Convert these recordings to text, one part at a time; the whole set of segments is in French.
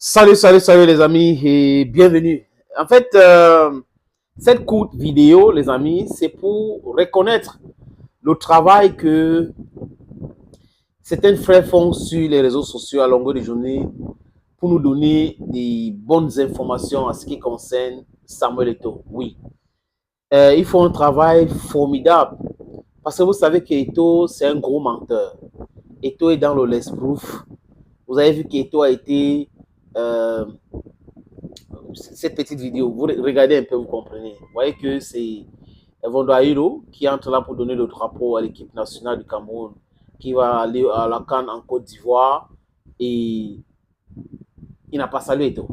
Salut les amis et bienvenue. En fait, cette courte vidéo, les amis, c'est pour reconnaître le travail que certains frères font sur les réseaux sociaux à longueur de journée pour nous donner des bonnes informations en ce qui concerne Samuel Eto'o. Oui, ils font un travail formidable parce que vous savez qu'Eto'o, c'est un gros menteur. Eto'o est dans le less proof. Vous avez vu qu'Eto'o a été... Euh, cette petite vidéo, vous regardez un peu, vous comprenez. Vous voyez que c'est Vondoairo qui entre là pour donner le drapeau à l'équipe nationale du Cameroun, qui va aller à la CAN en Côte d'Ivoire et il n'a pas salué et tout.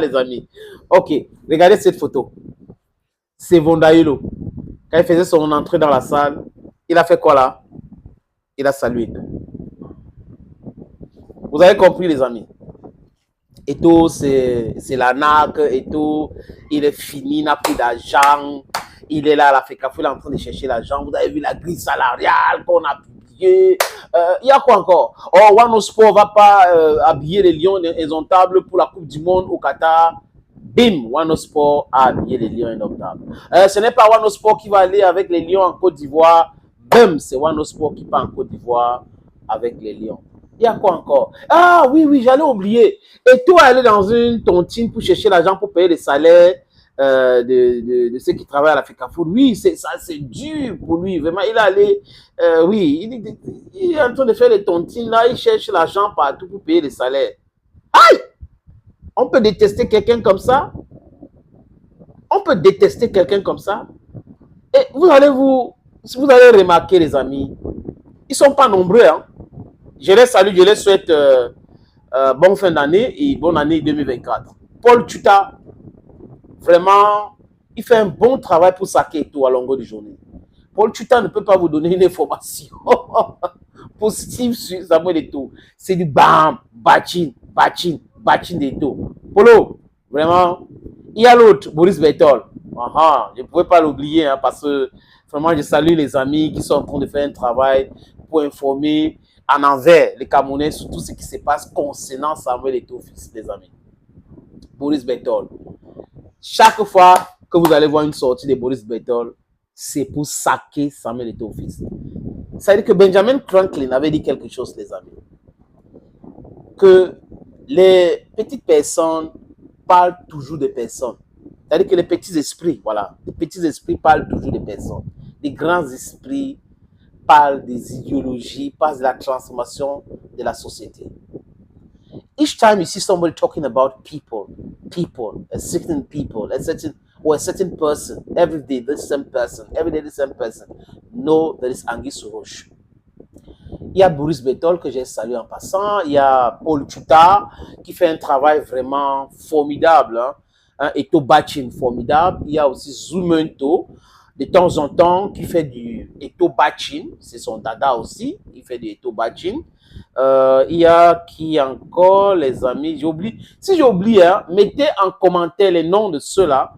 Les amis. Ok, regardez cette photo. C'est Vondoairo. Quand il faisait son entrée dans la salle, il a fait quoi là? Il a salué. Vous avez compris, les amis. Eto'o, c'est la nague. Eto'o, il est fini, il n'a plus d'argent. Il est là à la FECAFO, il est en train de chercher l'argent. Vous avez vu la grille salariale qu'on a publiée. Il y a quoi encore? Oh, Wano Sport va pas habiller les Lions indomptables pour la Coupe du Monde au Qatar. Bim, Wano Sport a habillé les Lions indomptables. Ce n'est pas Wano Sport qui va aller avec les Lions en Côte d'Ivoire. Bim, c'est Wano Sport qui part en Côte d'Ivoire avec les Lions. Il y a quoi encore? Ah oui, j'allais oublier. Et toi, aller dans une tontine pour chercher l'argent pour payer les salaires de ceux qui travaillent à la FECAFOOT. Oui, ça c'est dur pour lui. Vraiment, il est allé, oui, il est en train de faire les tontines là, il cherche l'argent partout pour payer les salaires. Aïe! On peut détester quelqu'un comme ça? On peut détester quelqu'un comme ça? Et vous allez remarquer, les amis, ils ne sont pas nombreux, hein. Je les salue, je les souhaite bonne fin d'année et bonne année 2024. Paul Tuta, vraiment, il fait un bon travail pour saquer tout à longueur de journée. Paul Tuta ne peut pas vous donner une information positive sur Samuel Eto'o. C'est du bam, bachin d'Eto'o. Polo, vraiment, il y a l'autre, Boris Bertol. Je ne pouvais pas l'oublier hein, parce que vraiment, je salue les amis qui sont en train de faire un travail pour informer en envers les Camerounais sur tout ce qui se passe concernant Samuel Eto'o, les amis. Boris Bertol. Chaque fois que vous allez voir une sortie de Boris Bertol, c'est pour saquer Samuel Eto'o fils. Ça veut dire que Benjamin Franklin avait dit quelque chose, les amis. Que les petites personnes parlent toujours de personnes. C'est-à-dire que les petits esprits, voilà, les petits esprits parlent toujours de personnes. Les grands esprits parlent des idéologies, parlent de la transformation de la société. Each time you see somebody talking about people, a certain person, every day the same person, know that it's Anguille sous roche. Il y a Boris Bertol que j'ai salué en passant, il y a Paul Tuta qui fait un travail vraiment formidable, hein, Eto'o Bachin formidable, il y a aussi Zoumento de temps en temps qui fait du Eto'o Bachin, c'est son dada aussi, il fait du Eto'o Bachin. Il y a qui encore, les amis, j'oublie. Si j'oublie, hein, mettez en commentaire les noms de ceux-là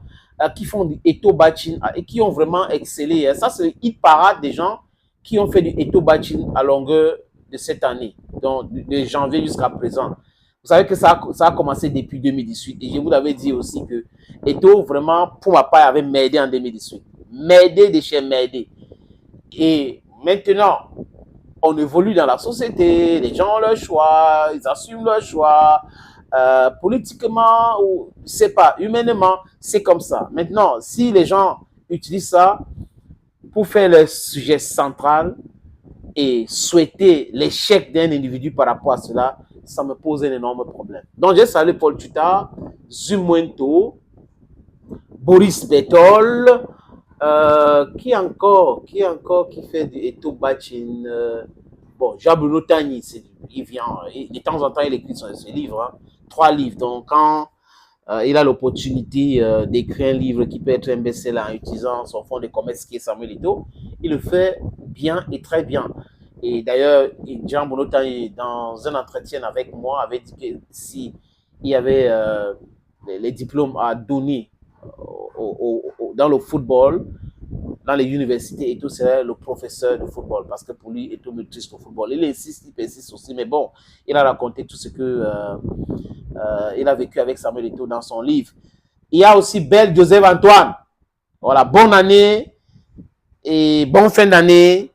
qui font du Eto'o Bachin et qui ont vraiment excellé. Hein. Ça, c'est le hit parade des gens qui ont fait du Eto'o Bachin à longueur de cette année, donc de janvier jusqu'à présent. Vous savez que ça a commencé depuis 2018 et je vous l'avais dit aussi que Eto'o, vraiment, pour ma part, avait m'aidé en 2018. M'aider de chez m'aider. Et maintenant, on évolue dans la société, les gens ont leur choix, ils assument leur choix, politiquement, ou je sais pas, humainement, c'est comme ça. Maintenant, si les gens utilisent ça pour faire le sujet central et souhaiter l'échec d'un individu par rapport à cela, ça me pose un énorme problème. Donc, j'ai salué Paul Tuta, Zoumento, Boris Bertol, qui encore qui fait du Eto'o Bachin, bon, Jean-Bruno Tagny, il vient, de temps en temps, il écrit ses livres, hein, 3 livres. Donc, quand il a l'opportunité d'écrire un livre qui peut être un best-seller en utilisant son fonds de commerce qui est Samuel Eto'o, il le fait bien et très bien. Et d'ailleurs, Jean-Bruno Tagny, dans un entretien avec moi, avait dit que si il y avait les diplômes à donner dans le football, dans les universités, Eto'o serait le professeur de football parce que pour lui, Eto'o maîtrise le football. Il insiste, il persiste aussi, mais bon, il a raconté tout ce que il a vécu avec Samuel Eto'o dans son livre. Il y a aussi Bel Joseph Antoine. Voilà, bonne année et bonne fin d'année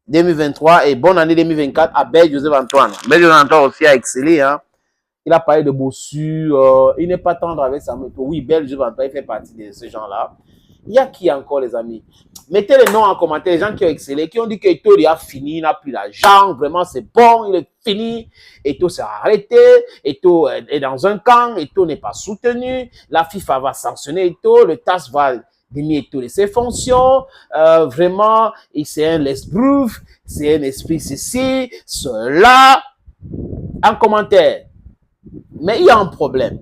2023 et bonne année 2024 à Bel Joseph Antoine. Bel Joseph Antoine aussi a excellé, hein. Il a parlé de Bossu, il n'est pas tendre avec Samuel Eto'o. Oui, Bel Joseph Antoine, il fait partie de ces gens-là. Il y a qui encore, les amis? Mettez les noms en commentaire, les gens qui ont excellé, qui ont dit que Eto'o a fini, il n'a plus d'argent, vraiment c'est bon, il est fini, Eto'o s'est arrêté, Eto'o est dans un camp, Eto'o n'est pas soutenu, la FIFA va sanctionner Eto'o, le TAS va démis Eto'o de ses fonctions, vraiment, c'est un lesbrouf, c'est un esprit ceci, cela, en commentaire. Mais il y a un problème.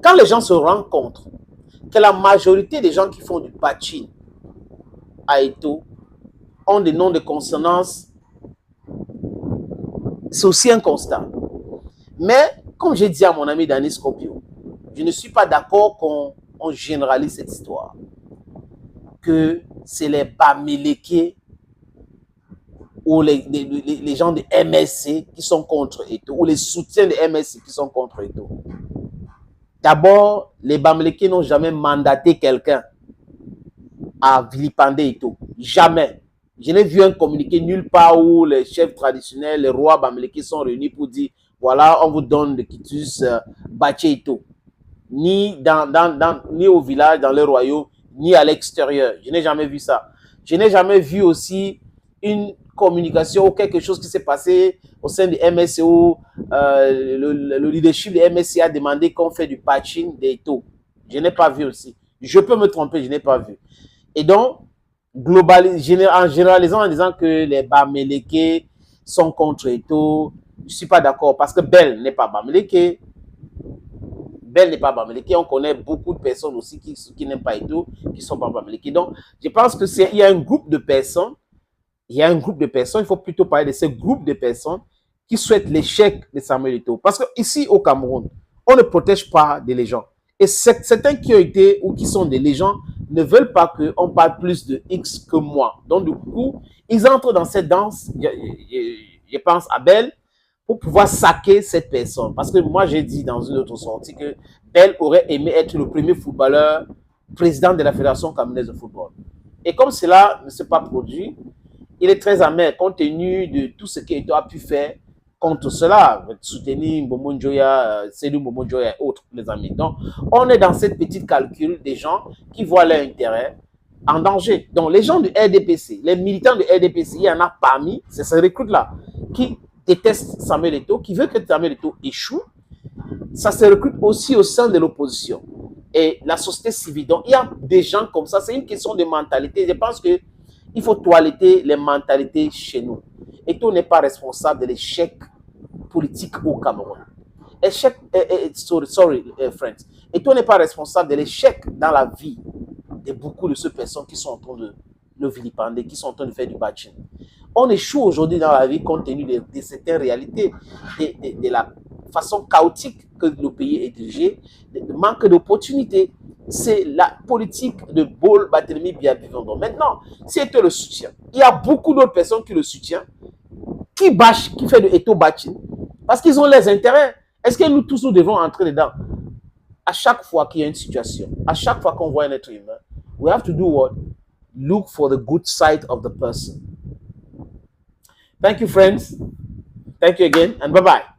Quand les gens se rencontrent, que la majorité des gens qui font du patching à Eto'o ont des noms de consonance, c'est aussi un constat. Mais, comme j'ai dit à mon ami Danny Scopio, je ne suis pas d'accord qu'on généralise cette histoire. Que c'est les Bamileke ou les gens de MSC qui sont contre Eto'o, ou les soutiens de MSC qui sont contre Eto'o. D'abord, les Bamileke n'ont jamais mandaté quelqu'un à vilipender Eto'o. Jamais. Je n'ai vu un communiqué nulle part où les chefs traditionnels, les rois Bamileke sont réunis pour dire voilà, on vous donne le quitus Baché Eto'o. Ni au village, dans le royaume, ni à l'extérieur. Je n'ai jamais vu ça. Je n'ai jamais vu aussi une communication ou quelque chose qui s'est passé au sein du MSC où le leadership du MSC a demandé qu'on fait du patching d'Eto'o. Je n'ai pas vu aussi. Je peux me tromper, je n'ai pas vu. Et donc, en généralisant en disant que les Bamileke sont contre Eto'o, je ne suis pas d'accord parce que Bel n'est pas Bamileke. Bel n'est pas Bamileke. On connaît beaucoup de personnes aussi qui n'aiment pas Eto'o, qui sont pas Bamileke. Donc, je pense qu'il y a un groupe de personnes, il faut plutôt parler de ce groupe de personnes qui souhaitent l'échec de Samuel Eto'o. Parce que ici au Cameroun, on ne protège pas des légendes. Et certains qui ont été ou qui sont des légendes ne veulent pas qu'on parle plus de X que moi. Donc, du coup, ils entrent dans cette danse, je pense à Bel, pour pouvoir saquer cette personne. Parce que moi, j'ai dit dans une autre sortie que Bel aurait aimé être le premier footballeur président de la Fédération camerounaise de football. Et comme cela ne s'est pas produit, il est très amer compte tenu de tout ce qu'Eto'o a pu faire contre cela, soutenir Mbombo Njoya, Seydou Mbombo Njoya et autres, les amis. Donc, on est dans cette petite calcul des gens qui voient leur intérêt en danger. Donc, les gens du RDPC, les militants du RDPC, il y en a parmi, c'est ces recrues-là, qui détestent Samuel Eto'o, qui veut que Samuel Eto'o échoue. Ça se recrute aussi au sein de l'opposition et la société civile. Donc, il y a des gens comme ça. C'est une question de mentalité. Je pense que il faut toiletter les mentalités chez nous. Eto'o n'est pas responsable de l'échec politique au Cameroun. Friends. Eto'o n'est pas responsable de l'échec dans la vie de beaucoup de ces personnes qui sont en train de le vilipender, qui sont en train de faire du batching. On échoue aujourd'hui dans la vie compte tenu de certaines réalités, de la façon chaotique que le pays est dirigé, de manque d'opportunités. C'est la politique de Paul Barthélemy Biya-Bivondo. Maintenant, si Eto'o le soutient, il y a beaucoup d'autres personnes qui le soutiennent, qui bâchent, qui fait de Eto'o bashing, parce qu'ils ont les intérêts. Est-ce que nous tous, nous devons entrer dedans? À chaque fois qu'il y a une situation, à chaque fois qu'on voit un être humain, we have to do what? Look for the good side of the person. Thank you, friends. Thank you again, and bye-bye.